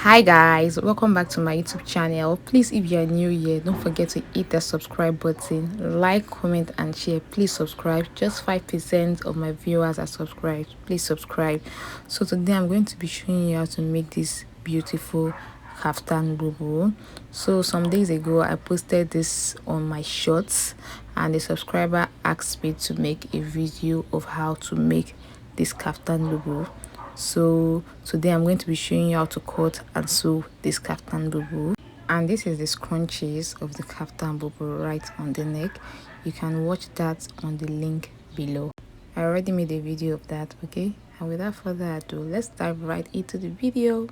Hi guys, welcome back to my YouTube channel. Please, if you are new here, don't forget to hit the subscribe button, like, comment and share. Please subscribe. Just 5% of my viewers are subscribed. Please subscribe. So today I'm going to be showing you how to make this beautiful kaftan bubu. So some days ago I posted this on my shorts and a subscriber asked me to make a video of how to make this kaftan bubu. So today I'm going to be showing you how to cut and sew this kaftan bubu, and this is the scrunchies of the kaftan bubu right on the neck. You can watch that on the link below. I already made a video of that. Okay, and without further ado, let's dive right into the video.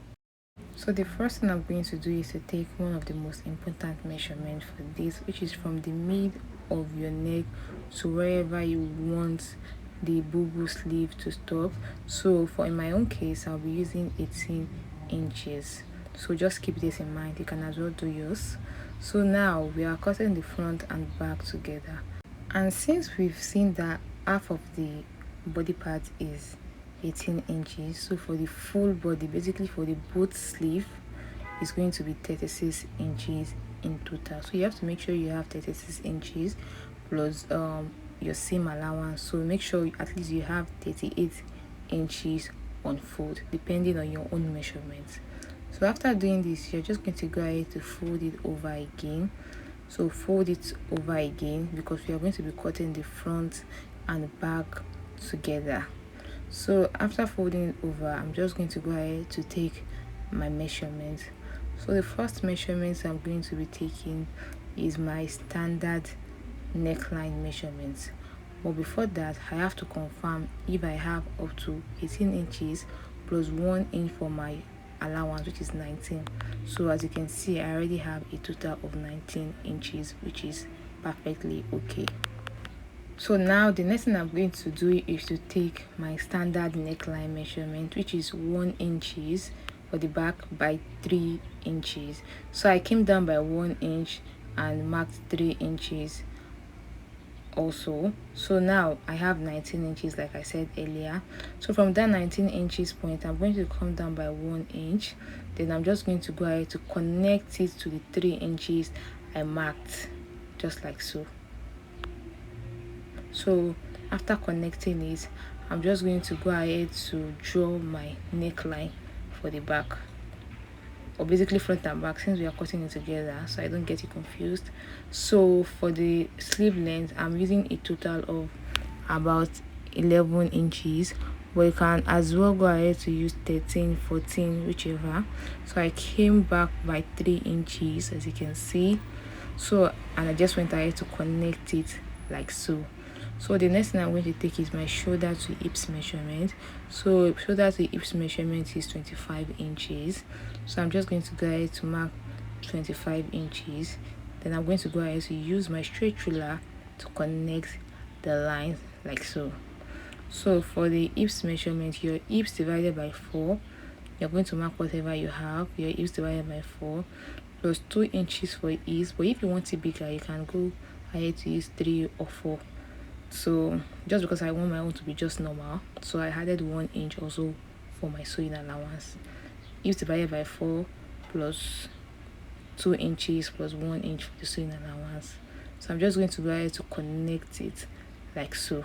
So the first thing I'm going to do is to take one of the most important measurements for this, which is from the mid of your neck to wherever you want the bubu sleeve to stop. So for in my own case, I'll be using 18 inches. So just keep this in mind. You can as well do yours. So now we are cutting the front and back together, and since we've seen that half of the body part is 18 inches, so for the full body, basically for the both sleeve, is going to be 36 inches in total. So you have to make sure you have 36 inches plus your seam allowance. So make sure at least you have 38 inches on fold, depending on your own measurements. So after doing this, you're just going to go ahead to fold it over again. So fold it over again because we are going to be cutting the front and back together. So after folding it over, I'm just going to go ahead to take my measurements. So the first measurements I'm going to be taking is my standard neckline measurements. But before that, I have to confirm if I have up to 18 inches plus 1 inch for my allowance, which is 19. So as you can see, I already have a total of 19 inches, which is perfectly okay. So now the next thing I'm going to do is to take my standard neckline measurement, which is 1 inches for the back by 3 inches. So I came down by 1 inch and marked 3 inches also. So now I have 19 inches, like I said earlier. So from that 19 inches point, I'm going to come down by 1 inch. Then I'm just going to go ahead to connect it to the 3 inches I marked, just like so. So after connecting it, I'm just going to go ahead to draw my neckline for the back, or basically front and back, since we are cutting it together, so I don't get it confused. So for the sleeve length, I'm using a total of about 11 inches, but you can as well go ahead to use 13, 14, whichever. So I came back by 3 inches, as you can see. So and I just went ahead to connect it like so. So the next thing I'm going to take is my shoulder to hips measurement. So shoulder to hips measurement is 25 inches. So I'm just going to go ahead to mark 25 inches. Then I'm going to go ahead to use my straight ruler to connect the lines like so. So for the hips measurement, your hips divided by 4, you're going to mark whatever you have. Your hips divided by 4 plus 2 inches for hips. But if you want it bigger, you can go ahead to use 3 or 4. So just because I want my own to be just normal, so I added 1 inch also for my sewing allowance. Hips divided by 4 plus 2 inches plus 1 inch for the sewing allowance. So I'm just going to go ahead to connect it like so.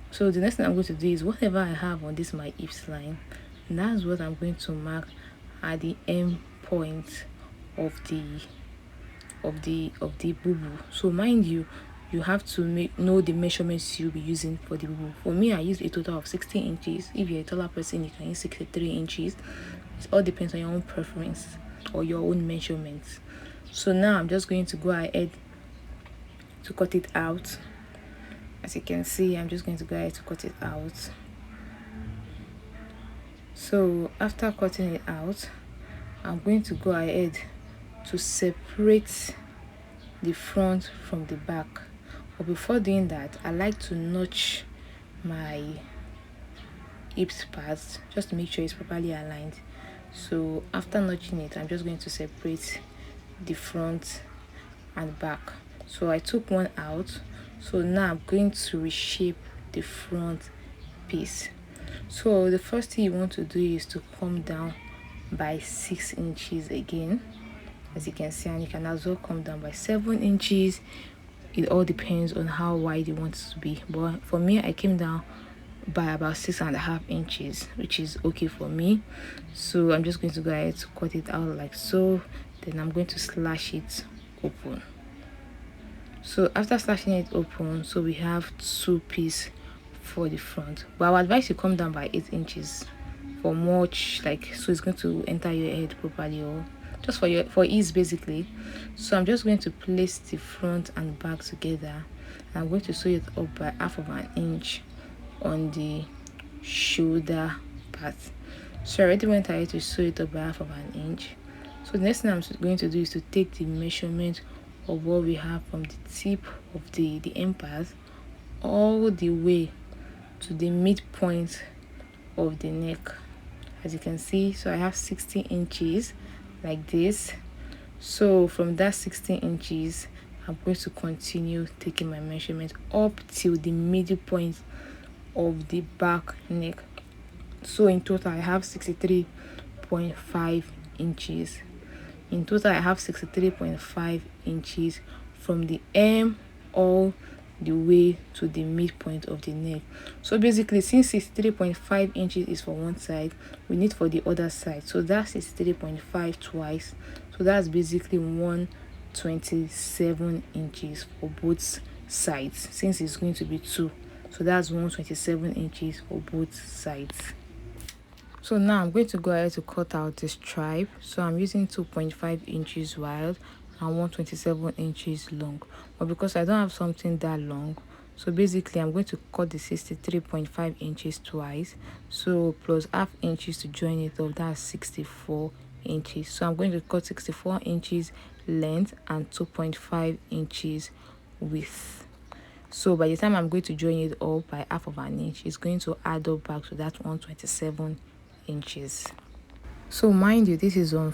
So the next thing I'm going to do is whatever I have on this my hips line, that's what I'm going to mark at the end point of the bubu. So mind you, you have to know the measurements you'll be using for the bubu. For me, I used a total of 16 inches. If you're a taller person, you can use 63 inches. It all depends on your own preference or your own measurements. So now I'm just going to go ahead to cut it out. As you can see, I'm just going to go ahead to cut it out. So after cutting it out, I'm going to go ahead to separate the front from the back. But before doing that, I like to notch my hips parts just to make sure it's properly aligned. So after notching it, I'm just going to separate the front and back. So I took one out. So now I'm going to reshape the front piece. So the first thing you want to do is to come down by 6 inches again, as you can see, and you can as well come down by 7 inches. It all depends on how wide you want it to be, but for me, I came down by about 6.5 inches, which is okay for me. So I'm just going to go ahead to cut it out like so. Then I'm going to slash it open. So after slashing it open, so we have 2 pieces for the front, but I would advise you come down by 8 inches for much, like, so it's going to enter your head properly, or just for ease basically. So I'm just going to place the front and back together. I'm going to sew it up by 1/2 inch on the shoulder part. So I already went ahead to sew it up by 1/2 inch. So the next thing I'm going to do is to take the measurement of what we have from the tip of the end part all the way to the midpoint of the neck, as you can see. So I have 16 inches like this. So from that 16 inches, I'm going to continue taking my measurement up till the middle point of the back neck. So in total, I have 63.5 inches. In total, I have 63.5 inches from the hem all the way to the midpoint of the neck. So basically, since 63.5 inches is for one side, we need for the other side. So that's 63.5 twice. So that's basically 127 inches for both sides, since it's going to be 2. So that's 127 inches for both sides. So now I'm going to go ahead to cut out this stripe. So I'm using 2.5 inches wide and 127 inches long. But because I don't have something that long, so basically I'm going to cut the 63.5 inches twice. So plus ½ inches to join it up, that's 64 inches. So I'm going to cut 64 inches length and 2.5 inches width. So by the time I'm going to join it up by ½ inch, it's going to add up back to that 127 inches. So mind you, this is on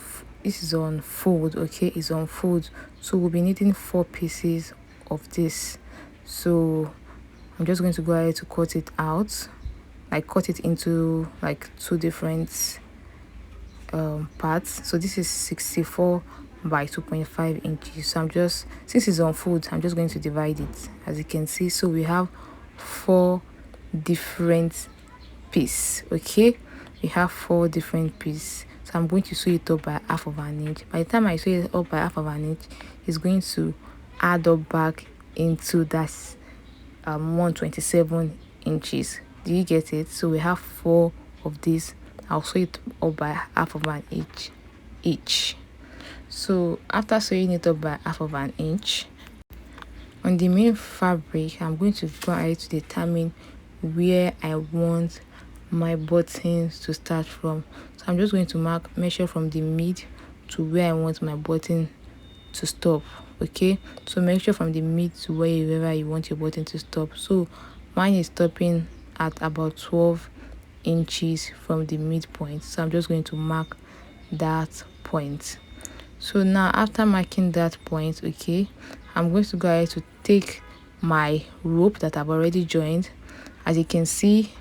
fold, okay? It's on fold, so we'll be needing 4 pieces of this. So I'm just going to go ahead to cut it out, like cut it into like 2 different parts. So this is 64 by 2.5 inches. So I'm just, since it's on fold, I'm just going to divide it, as you can see. So we have 4 different pieces, okay? We have 4 different pieces. So I'm going to sew it up by ½ inch. By the time I sew it up by ½ inch, it's going to add up back into that 127 inches. Do you get it? So we have 4 of these. I'll sew it up by ½ inch each. So after sewing it up by ½ inch, on the main fabric, I'm going to go ahead to determine where I want my buttons to start from. So I'm just going to measure from the mid to where I want my button to stop, okay? So measure from the mid to wherever you want your button to stop. So mine is stopping at about 12 inches from the midpoint. So I'm just going to mark that point. So now after marking that point, okay, I'm going to go ahead to take my rope that I've already joined. As you can see,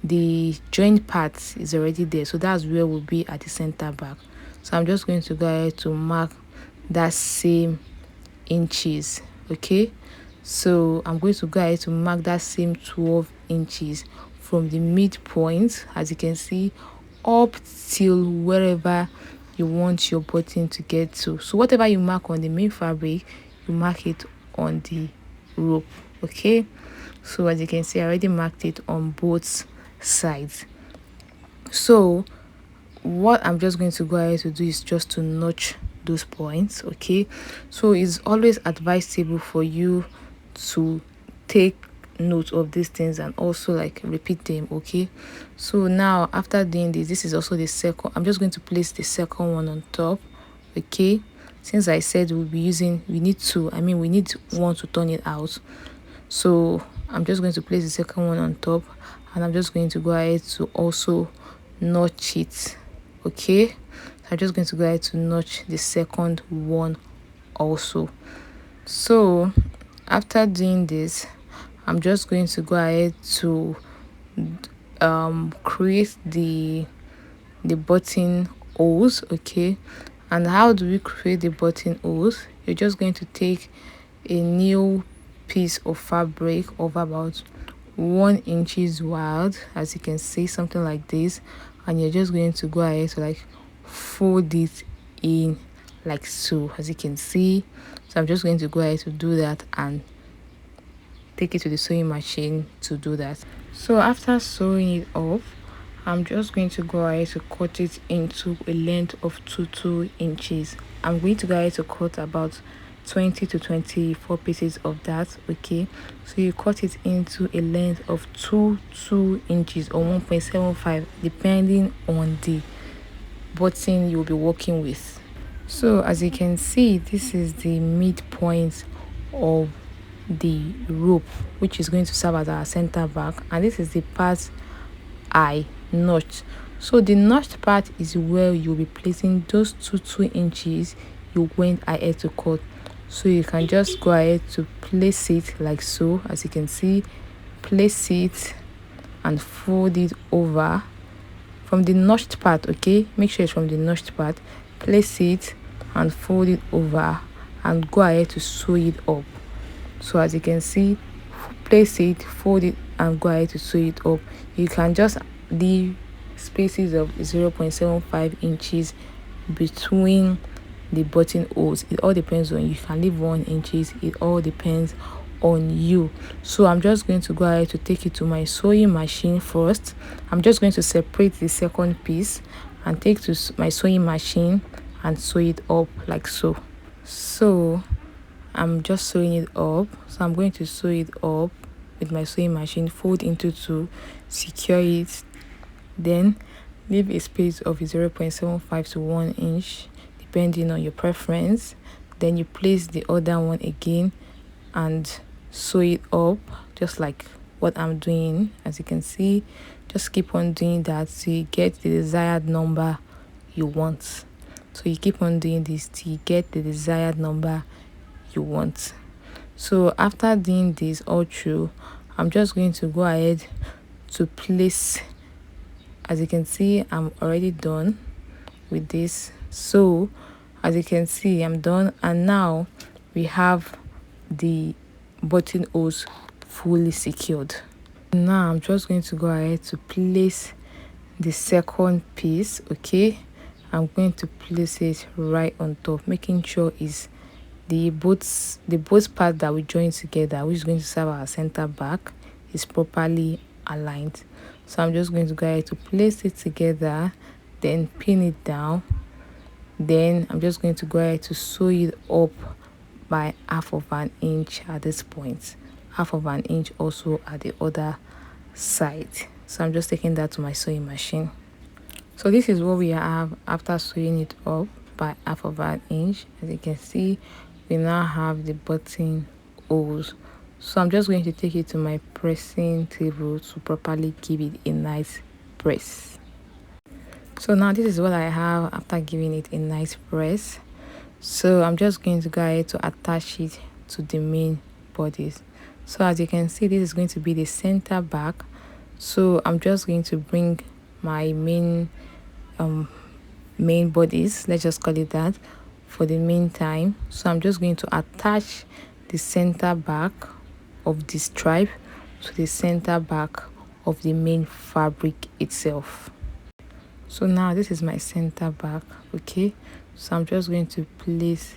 the joint part is already there, so that's where we'll be at the center back. So I'm just going to go ahead to mark that same inches, okay? So I'm going to go ahead to mark that same 12 inches from the midpoint, as you can see, up till wherever you want your button to get to. So whatever you mark on the main fabric, you mark it on the rope, okay? So as you can see, I already marked it on both sides. So what I'm just going to go ahead to do is just to notch those points, okay? So it's always advisable for you to take note of these things and also like repeat them, okay? So now after doing this is also the second. I'm just going to place the second one on top, okay? Since I said we need one to turn it out. So I'm just going to place the second one on top, and I'm just going to go ahead to also notch it, okay? I'm just going to go ahead to notch the second one also. So after doing this, I'm just going to go ahead to create the button holes. Okay, and how do we create the buttonholes? You're just going to take a new piece of fabric of about 1 inch wide, as you can see, something like this, and you're just going to go ahead to like fold it in like so, as you can see. So I'm just going to go ahead to do that and take it to the sewing machine to do that. So after sewing it up, I'm just going to go ahead to cut it into a length of 2 inches. I'm going to go ahead to cut about 20 to 24 pieces of that. Okay, so you cut it into a length of 2 inches or 1.75, depending on the button you'll be working with. So as you can see, this is the midpoint of the rope, which is going to serve as our center back, and this is the part I notched. So the notched part is where you'll be placing those 2 inches you went ahead to cut. So you can just go ahead to place it like so, as you can see. Place it and fold it over from the notched part. Okay, make sure it's from the notched part. Place it and fold it over and go ahead to sew it up. So as you can see, place it, fold it, and go ahead to sew it up. You can just leave spaces of 0.75 inches between the buttonholes. It all depends on you. You can leave 1 inch. It all depends on you. So I'm just going to go ahead to take it to my sewing machine first. I'm just going to separate the second piece and take to my sewing machine and sew it up like so. So I'm just sewing it up. So I'm going to sew it up with my sewing machine, fold into 2, secure it, then leave a space of 0.75 to 1 inch depending on your preference. Then you place the other one again and sew it up just like what I'm doing. As you can see, just keep on doing that till you get the desired number you want. So you keep on doing this till you get the desired number you want. So after doing this all through, I'm just going to go ahead to place. As you can see, I'm already done with this. So as you can see, I'm done, and now we have the buttonholes fully secured. Now I'm just going to go ahead to place the second piece. Okay, I'm going to place it right on top, making sure is the both parts that we join together, which is going to serve our center back, is properly aligned. So I'm just going to go ahead to place it together, then pin it down. Then I'm just going to go ahead to sew it up by 1/2 inch at this point, 1/2 inch also at the other side. So I'm just taking that to my sewing machine. So this is what we have after sewing it up by 1/2 inch. As you can see, we now have the buttonholes. So I'm just going to take it to my pressing table to properly give it a nice press. So now this is what I have after giving it a nice press. So I'm just going to go ahead to attach it to the main bodies. So as you can see, this is going to be the center back. So I'm just going to bring my main bodies, let's just call it that, for the meantime. So I'm just going to attach the center back of the stripe to the center back of the main fabric itself. So now this is my center back. Okay, so I'm just going to place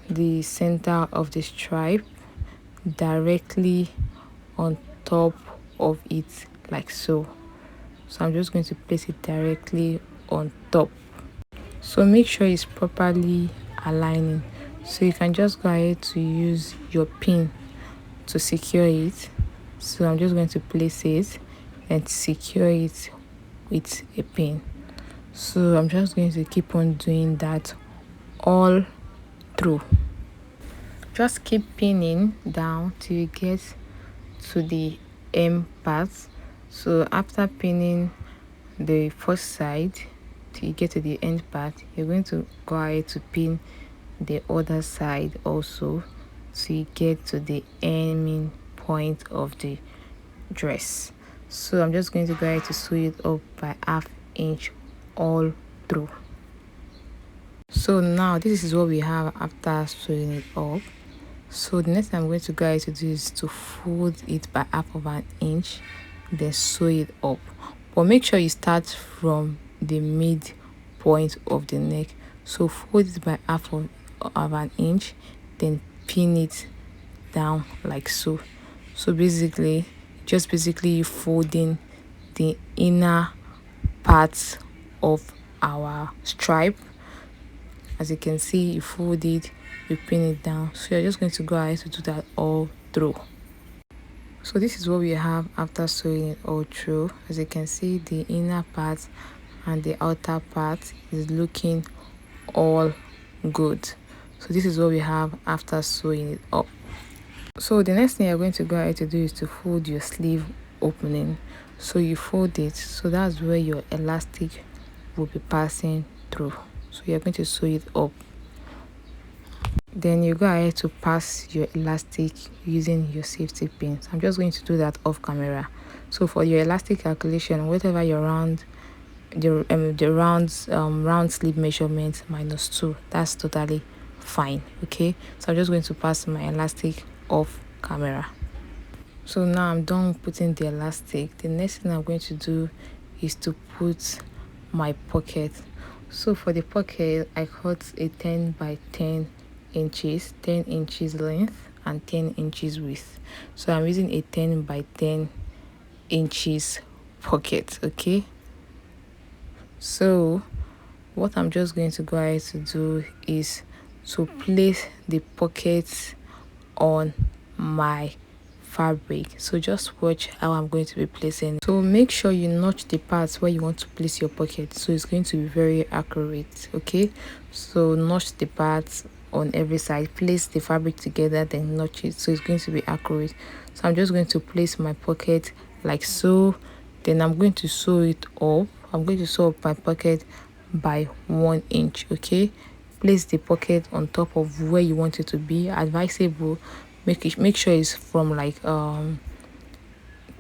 the center of the stripe directly on top of it like so. So I'm just going to place it directly on top. So make sure it's properly aligning. So you can just go ahead to use your pin to secure it. So I'm just going to place it and secure it with a pin. So I'm just going to keep on doing that all through. Just keep pinning down till you get to the M part. So after pinning the first side till you get to the end part, you're going to go ahead to pin the other side also so you get to the ending point of the dress. So I'm just going to go ahead to sew it up by 1/2 inch all through. So now this is what we have after sewing it up. So the next thing I'm going to go ahead to do is to fold it by half of an inch, then sew it up. But make sure you start from the mid point of the neck. So fold it by half of an inch, then pin it down like so. So basically you folding the inner part of our stripe. As you can see, you fold it, you pin it down. So you're just going to go ahead to do that all through. So this is what we have after sewing it all through. As you can see, the inner part and the outer part is looking all good. So this is what we have after sewing it up. So the next thing you're going to go ahead to do is to fold your sleeve opening. So you fold it, so that's where your elastic will be passing through. So you're going to sew it up. Then you go ahead to pass your elastic using your safety pins. I'm just going to do that off camera. So for your elastic calculation, whatever your round round sleeve measurement -2, that's totally fine. Okay, so I'm just going to pass my elastic off camera. So now I'm done putting the elastic. The next thing I'm going to do is to put my pocket. So for the pocket, I cut a 10 by 10 inches, 10 inches length and 10 inches width. So I'm using a 10 by 10 inches pocket. Okay, so what I'm just going to go ahead to do is to place the pocket on my fabric. So just watch how I'm going to be placing. So make sure you notch the parts where you want to place your pocket, so it's going to be very accurate. Okay, so notch the parts on every side, place the fabric together, then notch it, so it's going to be accurate. So I'm just going to place my pocket like so, then I'm going to sew it up. I'm going to sew up my pocket by 1 inch. Okay, place the pocket on top of where you want it to be. Advisable, make sure it's from like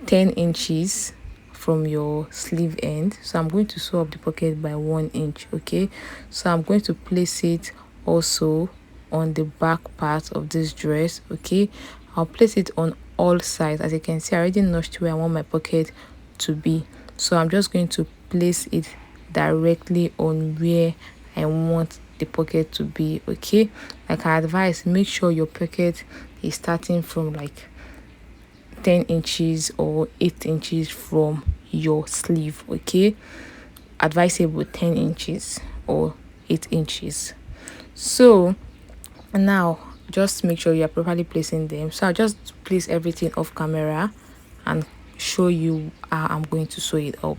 10 inches from your sleeve end. So I'm going to sew up the pocket by 1 inch. Okay, so I'm going to place it also on the back part of this dress. Okay, I'll place it on all sides. As you can see, I already notched where I want my pocket to be, so I'm just going to place it directly on where I want the pocket to be. Okay, like I advise, make sure your pocket is starting from like 10 inches or 8 inches from your sleeve. Okay, advisable 10 inches or 8 inches. So now just make sure you are properly placing them. So I'll just place everything off camera and show you how I'm going to sew it up.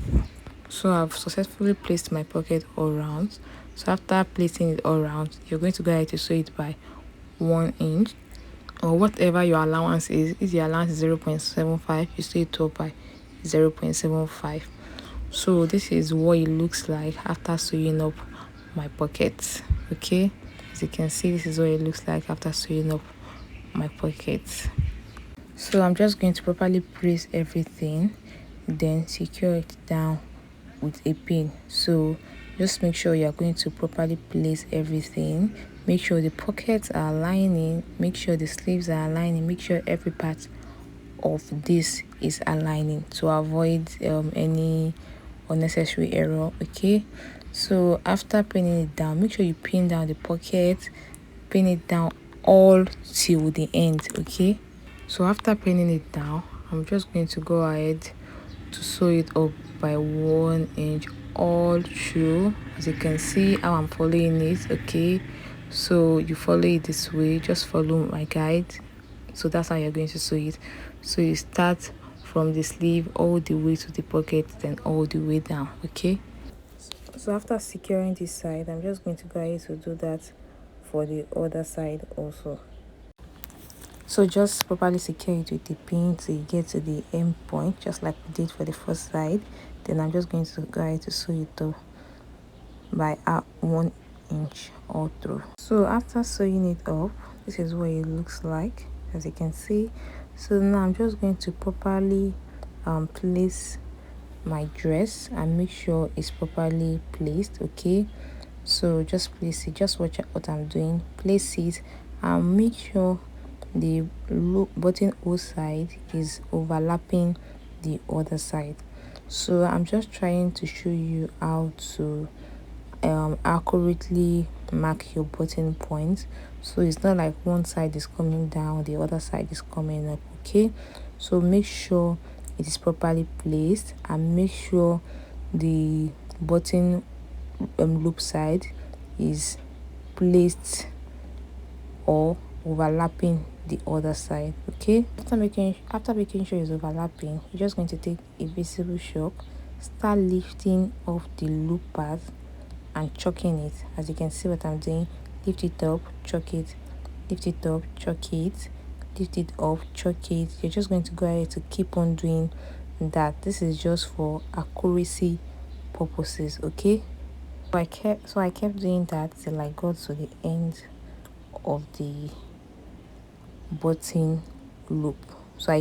So I've successfully placed my pocket all around. So after placing it all around, you're going to go ahead to sew it by 1 inch or whatever your allowance is. If your allowance is 0.75, you sew it up by 0.75. So this is what it looks like after sewing up my pockets. Okay, as you can see, this is what it looks like after sewing up my pockets. So I'm just going to properly place everything, then secure it down with a pin. So just make sure you are going to properly place everything. Make sure the pockets are aligning, make sure the sleeves are aligning, make sure every part of this is aligning to avoid any unnecessary error. Okay, so after pinning it down, make sure you pin down the pocket, pin it down all till the end. Okay, so after pinning it down, I'm just going to go ahead to sew it up by 1 inch all through. As you can see how I'm following it. Okay, so you follow it this way, just follow my guide. So that's how you're going to sew it. So you start from the sleeve all the way to the pocket, then all the way down. Okay, so after securing this side, I'm just going to go ahead to do that for the other side also. So just properly secure it with the pin till you get to the end point, just like we did for the first side. Then I'm just going to go ahead to sew it up by 1 inch all through. So after sewing it up, this is what it looks like, as you can see. So now I'm just going to properly place my dress and make sure it's properly placed. Okay, So just place it, just watch what I'm doing, place it, and make sure the loop buttonhole side is overlapping the other side. So I'm just trying to show you how to accurately mark your button point, so it's not like one side is coming down, the other side is coming up. Okay, so make sure it is properly placed, and make sure the button loop side is placed or overlapping the other side. Okay, after making sure it's overlapping, you're just going to take a visible chalk, start lifting off the loop part and chalking it. As you can see what I'm doing, lift it up, chalk it, lift it up, chalk it, lift it up, chalk it. You're just going to go ahead to keep on doing that. This is just for accuracy purposes. Okay, so I kept doing that till I got to the end of the button loop. So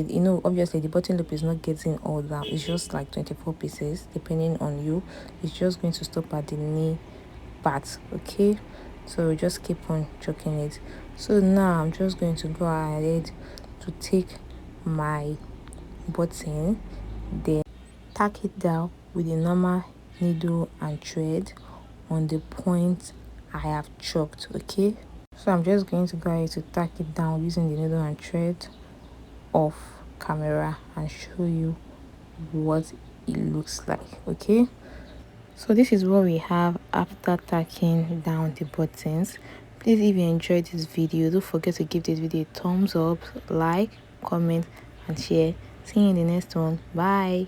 obviously the button loop is not getting all down, it's just like 24 pieces depending on you. It's just going to stop at the knee part. Okay, so just keep on choking it. So now I'm just going to go ahead to take my button, then tack it down with a normal needle and thread on the point I have chalked. Okay, so I'm just going to go ahead to tack it down using the needle and thread off camera and show you what it looks like. Okay, so this is what we have after tacking down the buttons. Please, if you enjoyed this video, don't forget to give this video a thumbs up, like, comment and share. See you in the next one. Bye.